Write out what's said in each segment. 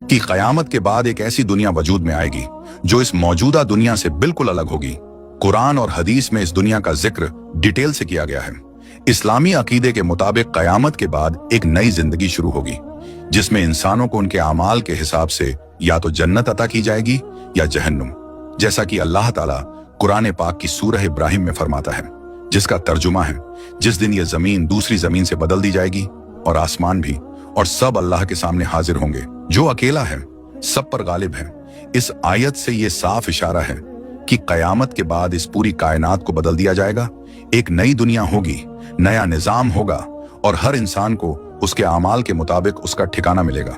कि क़यामत के बाद एक ऐसी दुनिया वजूद में आएगी जो इस मौजूदा दुनिया से बिल्कुल अलग होगी। कुरान और हदीस में इस दुनिया का जिक्र डिटेल से किया गया है। इस्लामी अकीदे के मुताबिक क़यामत के बाद एक नई जिंदगी शुरू होगी जिसमें इंसानों को उनके अमाल के हिसाब से या तो जन्नत अता की जाएगी या जहन्नुम, जैसा कि अल्लाह ताला कुरान पाक की सूरह इब्राहिम में फरमाता है, जिसका तर्जुमा है, जिस दिन ये जमीन दूसरी जमीन से बदल दी जाएगी और आसमान भी, और सब अल्लाह के सामने हाजिर होंगे। जो अकेला है सब पर गालिब है। इस आयत से ये साफ इशारा है कि क़यामत के बाद इस पूरी कायनात को बदल दिया जाएगा। एक नई दुनिया होगी, नया निजाम होगा और हर इंसान को उसके अमाल के मुताबिक उसका ठिकाना मिलेगा।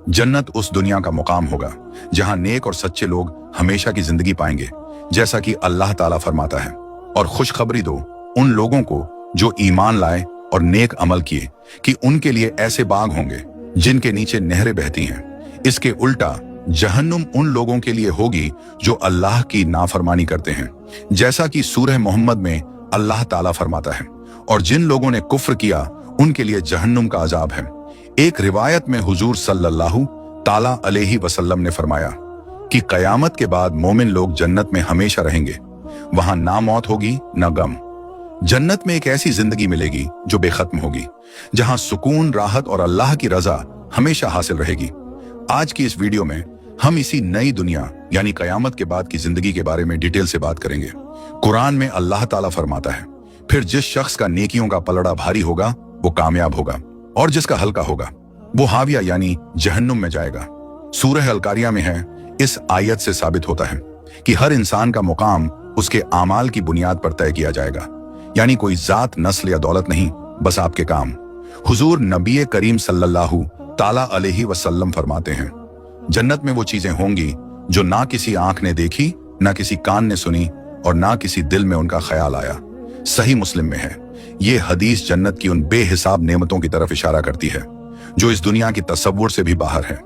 जन्नत उस दुनिया का मुकाम होगा जहां नेक और सच्चे लोग हमेशा की जिंदगी पाएंगे, जैसा कि अल्लाह ताला फरमाता है। और खुशखबरी दो उन लोगों को जो ईमान लाए और नेक अमल किए कि उनके लिए ऐसे बाग होंगे जिनके नीचे नहरें बहती हैं। इसके उल्टा जहन्नुम उन लोगों के लिए होगी जो अल्लाह की नाफरमानी करते हैं, जैसा कि सूरह मोहम्मद में अल्लाह ताला फरमाता है। और जिन लोगों ने कुफ्र किया उनके लिए जहन्नुम का अजाब है। एक रिवायत में हुजूर सल्लल्लाहु ताला अलैहि वसल्लम ने फरमाया कि क़यामत के बाद मोमिन लोग जन्नत में हमेशा रहेंगे। वहां ना मौत होगी ना गम। जन्नत में एक ऐसी जिंदगी मिलेगी जो बेखत्म होगी, जहां सुकून, राहत और अल्लाह की रजा हमेशा हासिल रहेगी। आज की इस वीडियो में हम इसी नई दुनिया यानी क़यामत के बाद की जिंदगी के बारे में डिटेल से बात करेंगे। कुरान में अल्लाह ताला फरमाता है, फिर जिस शख्स का नेकियों का पलड़ा भारी होगा वो कामयाब होगा और जिसका हल्का होगा वो हाविया यानी जहन्नुम में जाएगा। सूरह अल-कारिया में है, इस आयत से साबित होता है कि हर इंसान का मुकाम उसके आमाल की बुनियाद पर तय किया जाएगा, यानी कोई जात, नस्ल या दौलत नहीं, बस आपके काम। हुजूर नबी करीम सल्लल्लाहु ताला अलैहि वसल्लम फरमाते हैं, जन्नत में वो चीजें होंगी जो ना किसी आंख ने देखी, ना किसी कान ने सुनी और ना किसी दिल में उनका ख्याल आया। सही मुस्लिम में है। ये हदीस जन्नत की उन बेहिसाब नेमतों की तरफ इशारा करती है जो इस दुनिया की तसव्वुर से भी बाहर है।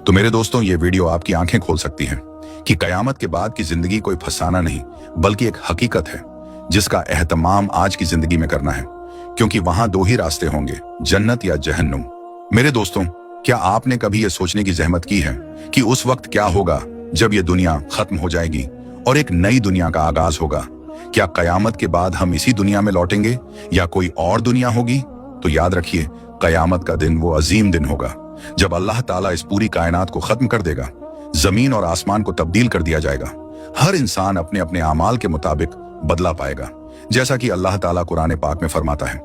तो मेरे दोस्तों, ये वीडियो आपकी आंखें खोल सकती है कि क़यामत के बाद की जिंदगी कोई फसाना नहीं बल्कि एक हकीकत है जिसका एहतमाम आज की जिंदगी में करना है, क्योंकि वहां दो ही रास्ते होंगे, जन्नत या जहन्नुम। मेरे दोस्तों, क्या आपने कभी यह सोचने की जहमत की है कि उस वक्त क्या होगा जब यह दुनिया खत्म हो जाएगी और एक नई दुनिया का आगाज होगा? क्या क़यामत के बाद हम इसी दुनिया में लौटेंगे या कोई और दुनिया होगी? तो याद रखिए, क़यामत का दिन वो अजीम दिन होगा जब अल्लाह ताला इस पूरी कायनात को खत्म कर देगा। जमीन और आसमान को तब्दील कर दिया जाएगा। हर इंसान अपने अपने अमाल के मुताबिक बदला पाएगा, जैसा कि अल्लाह ताला कुरान पाक में फरमाता है,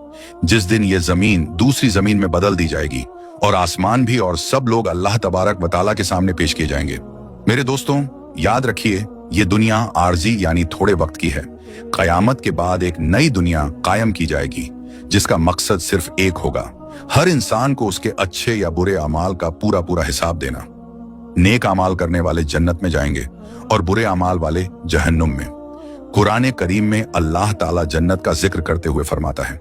जिस दिन ये जमीन दूसरी जमीन में बदल दी जाएगी और आसमान भी, और सब लोग अल्लाह तबारक व तआला के सामने पेश किए जाएंगे। मेरे दोस्तों, याद रखिए, ये दुनिया आर्जी यानी थोड़े वक्त की है। क़यामत के बाद एक नई दुनिया कायम की जाएगी जिसका मकसद सिर्फ एक होगा, हर इंसान को उसके अच्छे या बुरे अमाल का पूरा पूरा हिसाब देना। नेक अमाल करने वाले जन्नत में जाएंगे और बुरे अमाल वाले जहन्नुम में। कुरान करीम में अल्लाह ताला जन्नत का जिक्र करते हुए फरमाता है,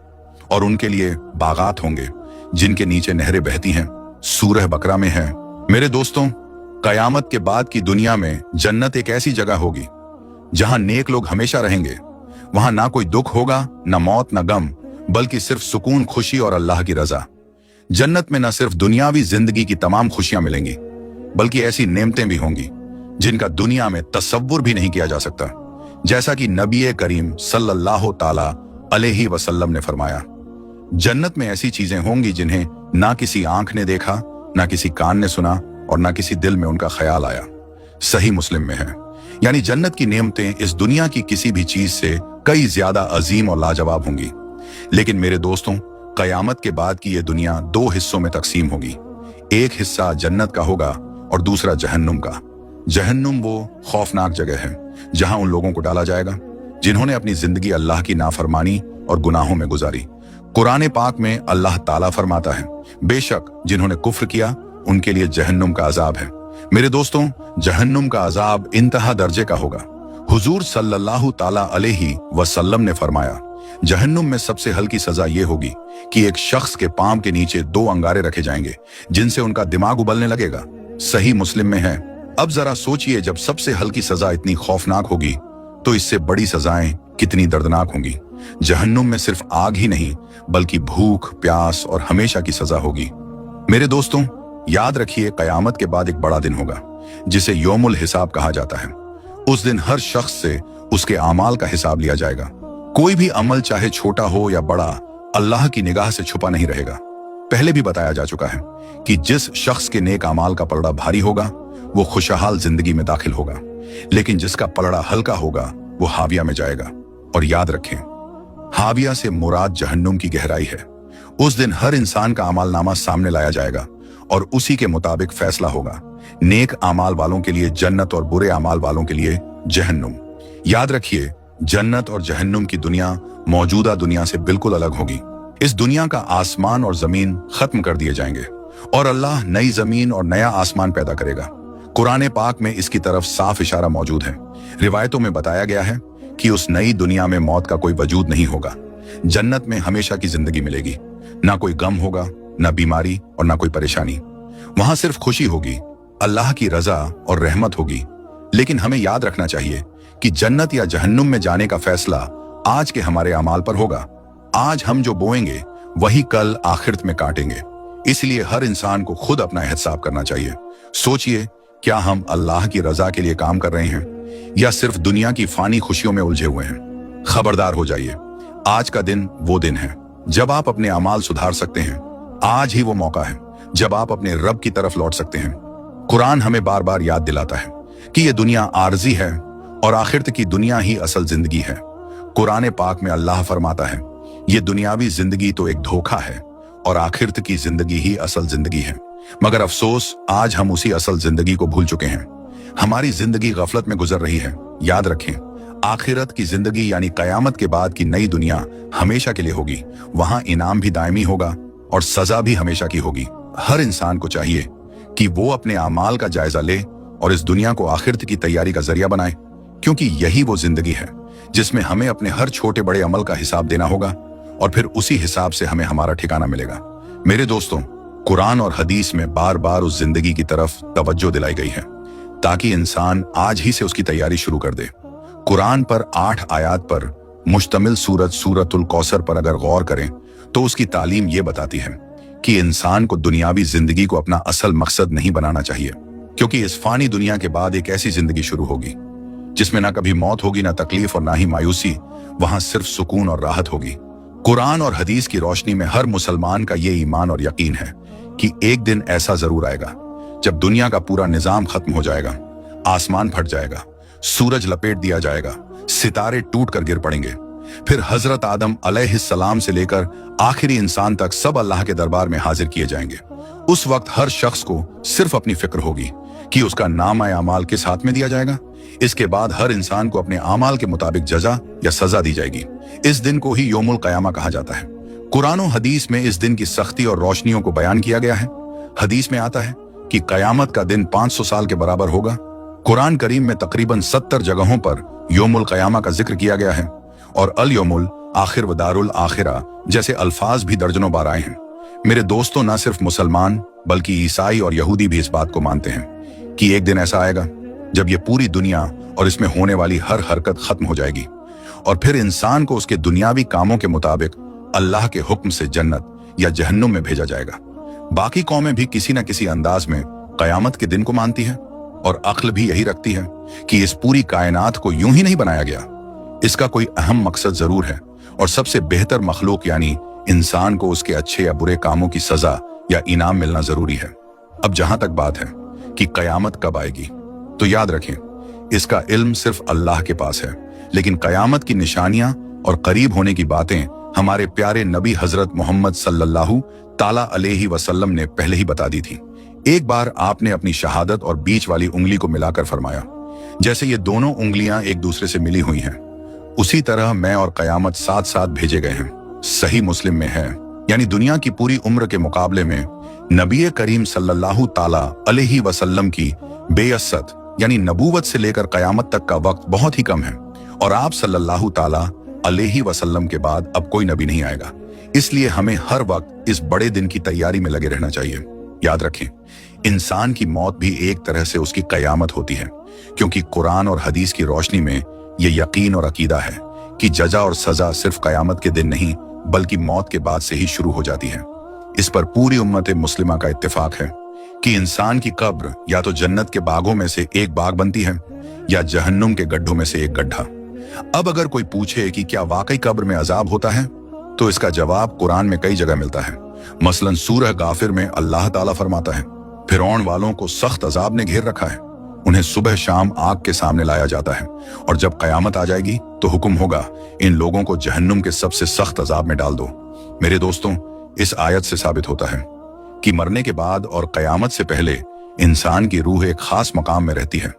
और उनके लिए बागात होंगे जिनके नीचे नहरें बहती हैं। सूरह बकरा में है। मेरे दोस्तों, क़यामत के बाद की दुनिया में जन्नत एक ऐसी जगह होगी जहां नेक लोग हमेशा रहेंगे। वहां ना कोई दुख होगा, ना मौत, ना गम, बल्कि सिर्फ सुकून, खुशी और अल्लाह की रजा। जन्नत में न सिर्फ दुनियावी जिंदगी की तमाम खुशियां मिलेंगी बल्कि ऐसी नेमतें भी होंगी जिनका दुनिया में तसव्वुर भी नहीं किया जा सकता, जैसा कि नबी करीम सल्लल्लाहु ताला अलैहि वसल्लम ने फरमाया, जन्नत में ऐसी चीजें होंगी जिन्हें ना किसी आंख ने देखा, ना किसी कान ने सुना और ना किसी दिल में उनका ख्याल आया। सही मुस्लिम में है। यानी जन्नत की नेमतें इस दुनिया की किसी भी चीज से कई ज्यादा अजीम और लाजवाब होंगी। लेकिन मेरे दोस्तों, क़यामत के बाद की यह दुनिया दो हिस्सों में तकसीम होगी। एक हिस्सा जन्नत का होगा और दूसरा जहन्नुम का। जहन्नुम वो खौफनाक जगह है जहां उन लोगों को डाला जाएगा जिन्होंने अपनी जिंदगी अल्लाह की नाफरमानी और गुनाहों में गुजारी। कुरान पाक में अल्लाह ताला फरमाता है, बेशक जिन्होंने कुफ्र किया उनके लिए जहन्नुम का अजाब है। मेरे दोस्तों, जहन्नुम का अजाब इंतहा दर्जे का होगा। हुजूर सल्लल्लाहु ताला अलैहि वसल्लम ने फरमाया, जहन्नुम में सबसे हल्की सजा ये होगी कि एक शख्स के पांव के नीचे दो अंगारे रखे जाएंगे जिनसे उनका दिमाग उबलने लगेगा। सही मुस्लिम में है। अब जरा सोचिए, जब सबसे हल्की सजा इतनी खौफनाक होगी तो इससे बड़ी सजाएं कितनी दर्दनाक होंगी। जहन्नुम में सिर्फ आग ही नहीं बल्कि भूख, प्यास और हमेशा की सजा होगी। मेरे दोस्तों, याद रखिए, कयामत के बाद एक बड़ा दिन होगा जिसे योमुल हिसाब कहा जाता है। उस दिन हर शख्स से उसके अमाल का हिसाब लिया जाएगा। कोई भी अमल चाहे छोटा हो या बड़ा, अल्लाह की निगाह से छुपा नहीं रहेगा। पहले भी बताया जा चुका है कि जिस शख्स के नेक अमाल का पलड़ा भारी होगा वो खुशहाल जिंदगी में दाखिल होगा, लेकिन जिसका पलड़ा हल्का होगा वो हाविया में जाएगा। और याद रखें, हाविया से मुराद जहन्नुम की गहराई है। उस दिन हर इंसान का अमालनामा सामने लाया जाएगा और उसी के मुताबिक फैसला होगा। नेक अमाल वालों के लिए जन्नत और बुरे अमाल वालों के लिए जहन्नुम। याद रखिए, जन्नत और जहन्नुम की दुनिया मौजूदा दुनिया से बिल्कुल अलग होगी। इस दुनिया का आसमान और जमीन खत्म कर दिए जाएंगे और अल्लाह नई जमीन और नया आसमान पैदा करेगा। कुरान पाक में इसकी तरफ साफ इशारा मौजूद है। रिवायतों में बताया गया है कि उस नई दुनिया में मौत का कोई वजूद नहीं होगा। जन्नत में हमेशा की जिंदगी मिलेगी, ना कोई गम होगा, ना बीमारी और ना कोई परेशानी। वहां सिर्फ खुशी होगी, अल्लाह की रजा और रहमत होगी। लेकिन हमें याद रखना चाहिए कि जन्नत या जहन्नुम में जाने का फैसला आज के हमारे अमाल पर होगा। आज हम जो बोएंगे वही कल आखिरत में काटेंगे। इसलिए हर इंसान को खुद अपना हिसाब करना चाहिए। सोचिए, क्या हम अल्लाह की रजा के लिए काम कर रहे हैं या सिर्फ दुनिया की फानी खुशियों में उलझे हुए हैं? खबरदार हो जाइए, आज का दिन वो दिन है जब आप अपने अमाल सुधार सकते हैं। आज ही वो मौका है जब आप अपने रब की तरफ लौट सकते हैं। कुरान हमें बार बार याद दिलाता है कि ये दुनिया आरजी है और आखिरत की दुनिया ही असल जिंदगी है। कुरान पाक में अल्लाह फरमाता है, ये दुनियावी जिंदगी तो एक धोखा है और आखिरत की जिंदगी ही असल जिंदगी है। मगर अफसोस, आज हम उसी असल जिंदगी को भूल चुके हैं। हमारी जिंदगी गफलत में गुजर रही है। याद रखें, आखिरत की जिंदगी यानी कयामत के बाद की नई दुनिया हमेशा के लिए होगी। वहां इनाम भी दायमी होगा और सजा भी हमेशा की होगी। हर इंसान को चाहिए कि वो अपने अमाल का जायजा ले और इस दुनिया को आखिरत की तैयारी का जरिया बनाए, क्योंकि यही वो जिंदगी है जिसमें हमें अपने हर छोटे बड़े अमल का हिसाब देना होगा और फिर उसी हिसाब से हमें हमारा ठिकाना मिलेगा। मेरे दोस्तों, कुरान और हदीस में बार बार उस जिंदगी की तरफ तवज्जो दिलाई गई है ताकि इंसान आज ही से उसकी तैयारी शुरू कर दे। कुरान पर 8 आयात पर मुश्तमिल सूरतुल कौसर पर अगर गौर करें तो उसकी तालीम ये बताती है कि इंसान को दुनियावी जिंदगी को अपना असल मकसद नहीं बनाना चाहिए, क्योंकि इस फानी दुनिया के बाद एक ऐसी जिंदगी शुरू होगी जिसमें ना कभी मौत होगी, ना तकलीफ और ना ही मायूसी। वहां सिर्फ सुकून और राहत होगी। कुरान और हदीस की रोशनी में हर मुसलमान का ये ईमान और यकीन है कि एक दिन ऐसा जरूर आएगा जब दुनिया का पूरा निजाम खत्म हो जाएगा, आसमान फट जाएगा, सूरज लपेट दिया जाएगा, सितारे टूट कर गिर पड़ेंगे। फिर हजरत आदम अलैहिस्सलाम से लेकर आखिरी इंसान तक सब अल्लाह के दरबार में हाजिर किए जाएंगे। उस वक्त हर शख्स को सिर्फ अपनी फिक्र होगी कि उसका नामा अमाल किस हाथ में दिया जाएगा। इसके बाद हर इंसान को अपने अमाल के मुताबिक जजा या सजा दी जाएगी। इस दिन को ही योमुल कयामा कहा जाता है। कुरान और हदीस में इस दिन की सख्ती और रोशनियों को बयान किया गया है। हदीस में आता है कि कयामत का दिन 500 साल के बराबर होगा। कुरान करीम में तकरीबन 70 जगहों पर योमुल कयामा का जिक्र किया गया है और अल योमुल आखिर व दारुल आखिरा जैसे अल्फाज भी दर्जनों बार आए हैं। मेरे दोस्तों, न सिर्फ मुसलमान बल्कि ईसाई और यहूदी भी इस बात को मानते हैं कि एक दिन ऐसा आएगा जब ये पूरी दुनिया और इसमें होने वाली हर हरकत खत्म हो जाएगी और फिर इंसान को उसके दुनियावी कामों के मुताबिक अल्लाह के हुक्म से जन्नत या जहन्नुम में भेजा जाएगा। बाकी कौमें भी किसी न किसी अंदाज में कयामत के दिन को मानती है और अक्ल भी यही रखती है कि इस पूरी कायनात को यूं ही नहीं बनाया गया। इसका कोई अहम मकसद जरूर है और सबसे बेहतर मखलूक यानी इंसान को उसके अच्छे या बुरे कामों की सजा या इनाम मिलना जरूरी है। अब जहां तक बात है कि कयामत कब आएगी, तो याद रखें, इसका इल्म सिर्फ अल्लाह के पास है, लेकिन कयामत की निशानियां और करीब होने की बातें हमारे प्यारे नबी हजरत मोहम्मद सल्लल्लाहु ताला अलैहि वसल्लम ने पहले ही बता दी थी। एक बार आपने अपनी शहादत और बीच वाली उंगली को मिलाकर फरमाया, जैसे ये दोनों उंगलियां एक दूसरे से मिली हुई हैं, उसी तरह मैं और कयामत साथ साथ भेजे गए हैं। सही मुस्लिम में है, यानी दुनिया की पूरी उम्र के मुकाबले में नबी करीम सल्लल्लाहु ताला अलैहि वसल्लम की बेअसत यानी नबूवत से लेकर कयामत तक का वक्त बहुत ही कम है और आप सल्लल्लाहु ताला अलैहि वसल्लम के बाद अब कोई नबी नहीं आएगा। इसलिए हमें हर वक्त इस बड़े दिन की तैयारी में लगे रहना चाहिए। याद रखें, इंसान की मौत भी एक तरह से उसकी कयामत होती है, क्योंकि कुरान और हदीस की रोशनी में यह यकीन और अकीदा है कि जजा और सजा सिर्फ कयामत के दिन नहीं बल्कि मौत के बाद से ही शुरू हो जाती है। इस पर पूरी उम्मत मुस्लिमा का इत्तेफाक है। कि इंसान की कब्र या तो जन्नत के बागों में से एक बाग बनती है या जहन्नुम के गड्ढों में से एक गड्ढा। अब अगर कोई पूछे कि क्या वाकई कब्र में अजाब होता है, तो इसका जवाब कुरान में कई जगह मिलता है। मसलन सूरह गाफिर में अल्लाह ताला फरमाता है, फिरौन वालों को सख्त अजाब ने घेर रखा है, उन्हें सुबह शाम आग के सामने लाया जाता है, और जब कयामत आ जाएगी तो हुक्म होगा, इन लोगों को जहन्नुम के सबसे सख्त अजाब में डाल दो। मेरे दोस्तों, इस आयत से साबित होता है कि मरने के बाद और कयामत से पहले इंसान की रूह एक खास मकाम में रहती है,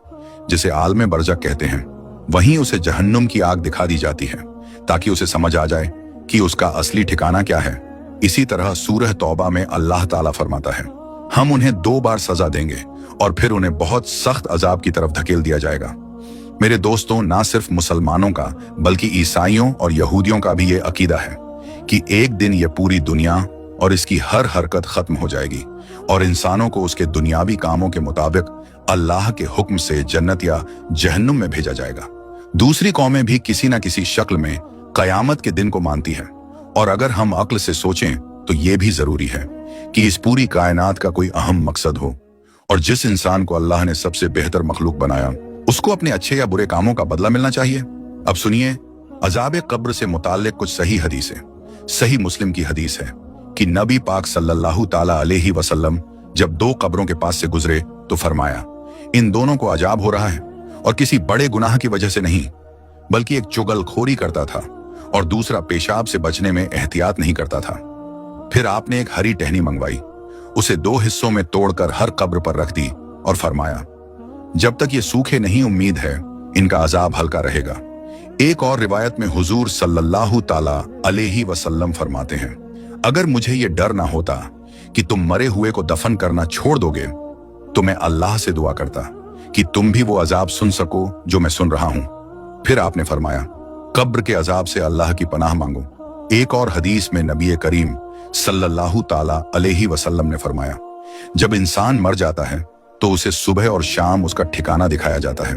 जिसे आलम बरज़ख कहते हैं। वहीं उसे जहन्नुम की आग दिखा दी जाती है ताकि उसे समझ आ जाए कि उसका असली ठिकाना क्या है। इसी तरह सूरह तौबा में अल्लाह ताला फरमाता है, हम उन्हें 2 बार सजा देंगे और फिर उन्हें बहुत सख्त अजाब की तरफ धकेल दिया जाएगा। मेरे दोस्तों, ना सिर्फ मुसलमानों का बल्कि ईसाइयों और यहूदियों का भी ये अकीदा है कि एक दिन ये पूरी दुनिया और इसकी हर हरकत खत्म हो जाएगी और इंसानों को उसके दुनियावी कामों के मुताबिक अल्लाह के हुक्म से जन्नत या जहन्नुम में भेजा जाएगा। दूसरी कौमें भी किसी न किसी शक्ल में कयामत के दिन को मानती है, और अगर हम अक्ल से सोचें तो ये भी जरूरी है कि इस पूरी कायनात का कोई अहम मकसद हो, और जिस इंसान को अल्लाह ने सबसे बेहतर मखलूक बनाया उसको अपने अच्छे या बुरे कामों का बदला मिलना चाहिए। अब सुनिए अजाब कब्र से मुताल्लिक कुछ सही हदीसें। सही मुस्लिम की हदीस है कि नबी पाक सल्लल्लाहु ताला अलैहि वसल्लम जब 2 कब्रों के पास से गुजरे तो फरमाया, इन दोनों को अजाब हो रहा है, और किसी बड़े गुनाह की वजह से नहीं, बल्कि एक चुगलखोरी करता था और दूसरा पेशाब से बचने में एहतियात नहीं करता था। फिर आपने एक हरी टहनी मंगवाई, उसे 2 हिस्सों में तोड़कर हर कब्र पर रख दी और फरमाया, जब तक ये सूखे नहीं उम्मीद है इनका अजाब हल्का रहेगा। एक और रिवायत में हुजूर सल्लल्लाहु ताला अलैहि वसल्लम फरमाते हैं, अगर मुझे ये डर ना होता कि तुम मरे हुए को दफन करना छोड़ दोगे तो मैं अल्लाह से दुआ करता कि तुम भी वो अजाब सुन सको जो मैं सुन रहा हूं। फिर आपने फरमाया, कब्र के अजाब से अल्लाह की पनाह मांगो। एक और हदीस में नबी करीम सल्लल्लाहु ताला अलैहि वसल्लम ने फरमाया, जब इंसान मर जाता है तो उसे सुबह और शाम उसका ठिकाना दिखाया जाता है।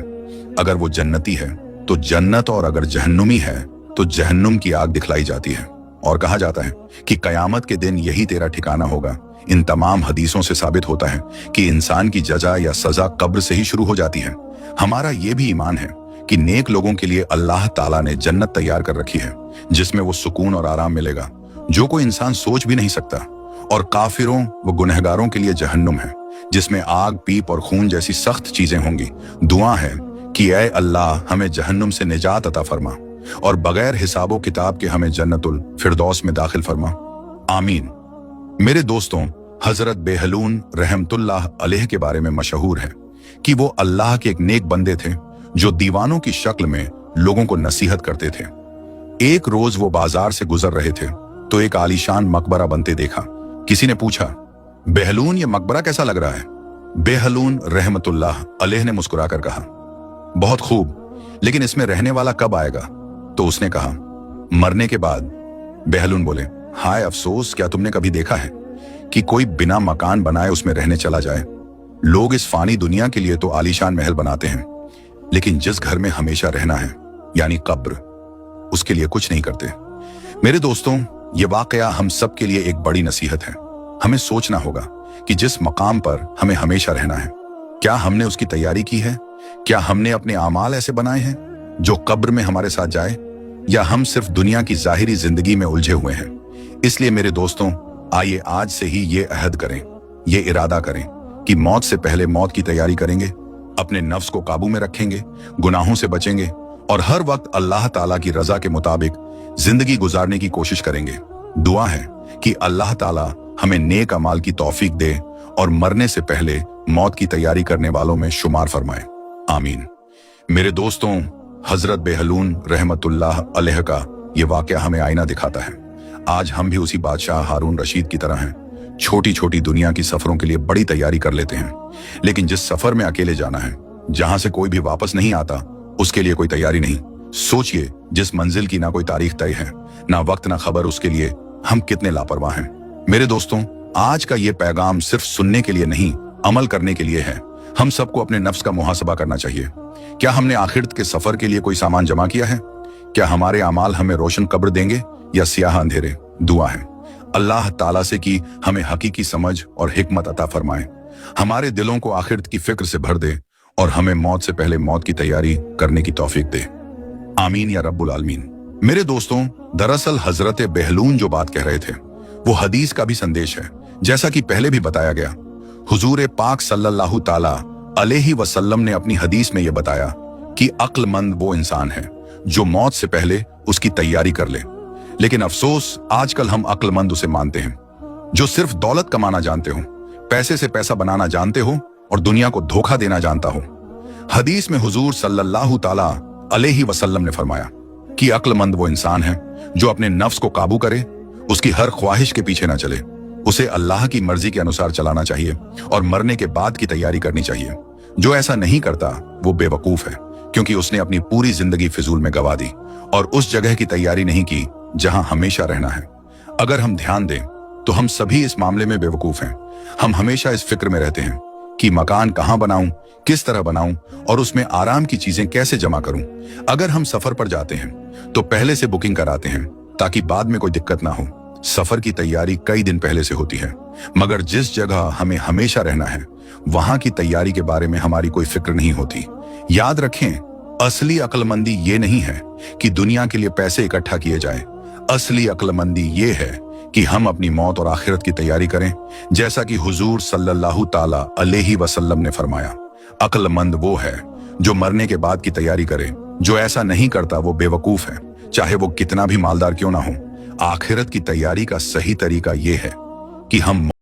अगर वो जन्नती है तो जन्नत, और अगर जहन्नुमी है तो जहन्नुम की आग दिखलाई जाती है, और कहा जाता है कि कयामत के दिन यही तेरा ठिकाना होगा। इन तमाम हदीसों से साबित होता है कि इंसान की जजा या सजा कब्र से ही शुरू हो जाती है। हमारा ये भी ईमान है कि नेक लोगों के लिए अल्लाह ताला ने जन्नत तैयार कर रखी है, जिसमें वो सुकून और आराम मिलेगा जो कोई इंसान सोच भी नहीं सकता, और काफिरों व गुनहगारों के लिए जहन्नुम है, जिसमें आग, पीप और खून जैसी सख्त चीजें होंगी। दुआ है कि ऐ अल्लाह हमें जहन्नुम से निजात अता फरमा और बगैर हिसाबो किताब के हमें जन्नतुल फिरदौस में दाखिल फरमा। आमीन। मेरे दोस्तों, हजरत बेहलून रहमतुल्लाह अलैह के बारे में मशहूर है कि वो अल्लाह के एक नेक बंदे थे जो दीवानों की शक्ल में लोगों को नसीहत करते थे। एक रोज वो बाजार से गुजर रहे थे तो एक आलीशान मकबरा बनते देखा। किसी ने पूछा, बेहलून ये मकबरा कैसा लग रहा है? बेहलून रहमतुल्लाह अलैह ने मुस्कुराकर कहा, बहुत खूब, लेकिन इसमें रहने वाला कब आएगा? तो उसने कहा, मरने के बाद। बेहलून बोले, हाय अफसोस, क्या तुमने कभी देखा है कि कोई बिना मकान बनाए उसमें रहने चला जाए? लोग इस फानी दुनिया के लिए तो आलीशान महल बनाते हैं, लेकिन जिस घर में हमेशा रहना है यानी कब्र, उसके लिए कुछ नहीं करते। मेरे दोस्तों, ये वाकया हम सब के लिए एक बड़ी नसीहत है। हमें सोचना होगा कि जिस मकाम पर हमें हमेशा रहना है, क्या हमने उसकी तैयारी की है? क्या हमने अपने आमाल ऐसे बनाए हैं जो कब्र में हमारे साथ जाए, या हम सिर्फ दुनिया की जाहिरी जिंदगी में उलझे हुए हैं? इसलिए मेरे दोस्तों, आइए आज से ही ये अहद करें, ये इरादा करें कि मौत से पहले मौत की तैयारी करेंगे, अपने नफ्स को काबू में रखेंगे, गुनाहों से बचेंगे और हर वक्त अल्लाह ताला की रजा के मुताबिक जिंदगी गुजारने की कोशिश करेंगे। दुआ है कि अल्लाह ताला हमें नेक अमाल की तौफीक दे और मरने से पहले मौत की तैयारी करने वालों में शुमार फरमाए। आमीन। मेरे दोस्तों, हजरत बेहलून रहमतुल्लाह अलैह का ये वाकया हमें आईना दिखाता है। आज हम भी उसी बादशाह हारून रशीद की तरह हैं। छोटी छोटी दुनिया की सफरों के लिए बड़ी तैयारी कर लेते हैं, लेकिन जिस सफर में अकेले जाना है, जहां से कोई भी वापस नहीं आता, उसके लिए कोई तैयारी नहीं। सोचिए, जिस मंजिल की ना कोई तारीख तय है, ना वक्त ना खबर, उसके लिए हम कितने लापरवाह हैं। मेरे दोस्तों, आज का ये पैगाम सिर्फ सुनने के लिए नहीं, अमल करने के लिए है। हम सबको अपने नफ्स का मुहासबा करना चाहिए। क्या हमने आखिरत के सफर के लिए कोई सामान जमा किया है? क्या हमारे अमाल हमें रोशन कब्र देंगे या सियाह अंधेरे? दुआ है अल्लाह ताला से कि हमें हकीकी समझ और हिकमत अता फरमाए। हमारे दिलों को आखिरत की फिक्र से भर दे और हमें मौत से पहले मौत की तैयारी करने की तौफीक दे। आमीन या रब्बुल आलमीन। मेरे दोस्तों, दरअसल हजरत बेहलून जो बात कह रहे थे वो हदीस का भी संदेश है। जैसा कि पहले भी बताया गया, हुजूर पाक सल्लल्लाहु ताला अलैहि वसल्लम ने अपनी हदीस में यह बताया कि अक्लमंद वो इंसान है जो मौत से पहले उसकी तैयारी कर ले। लेकिन अफसोस, आजकल हम अक्लमंद उसे मानते हैं जो सिर्फ दौलत कमाना जानते हो, पैसे से पैसा बनाना जानते हो और दुनिया को धोखा देना जानता हो। हदीस में हुजूर सल्लल्लाहु ताला अलैहि वसल्लम ने फरमाया कि अक्लमंद वो इंसान है जो अपने नफ्स को काबू करे, उसकी हर ख्वाहिश के पीछे ना चले, उसे अल्लाह की मर्जी के अनुसार चलाना चाहिए और मरने के बाद की तैयारी करनी चाहिए। जो ऐसा नहीं करता वो बेवकूफ है, क्योंकि उसने अपनी पूरी जिंदगी फिजूल में गवा दी और उस जगह की तैयारी नहीं की जहां हमेशा रहना है। अगर हम ध्यान दें तो हम सभी इस मामले में बेवकूफ हैं। हम हमेशा इस फिक्र में रहते हैं कि मकान कहां बनाऊं, किस तरह बनाऊं और उसमें आराम की चीजें कैसे जमा करूं। अगर हम सफर पर जाते हैं तो पहले से बुकिंग कराते हैं ताकि बाद में कोई दिक्कत ना हो। सफर की तैयारी कई दिन पहले से होती है, मगर जिस जगह हमें हमेशा रहना है वहां की तैयारी के बारे में हमारी कोई फिक्र नहीं होती। याद रखें, असली अक्लमंदी ये नहीं है कि दुनिया के लिए पैसे इकट्ठा किए जाएं। असली अक्लमंदी ये है कि हम अपनी मौत और आखिरत की तैयारी करें, जैसा कि हुजूर सल्लल्लाहु ताला अलैहि वसल्लम ने फरमाया। अक्लमंद वो है जो मरने के बाद की तैयारी करे। जो ऐसा नहीं करता वो बेवकूफ है, चाहे वो कितना भी मालदार क्यों ना हो। आखिरत की तैयारी का सही तरीका ये है कि हम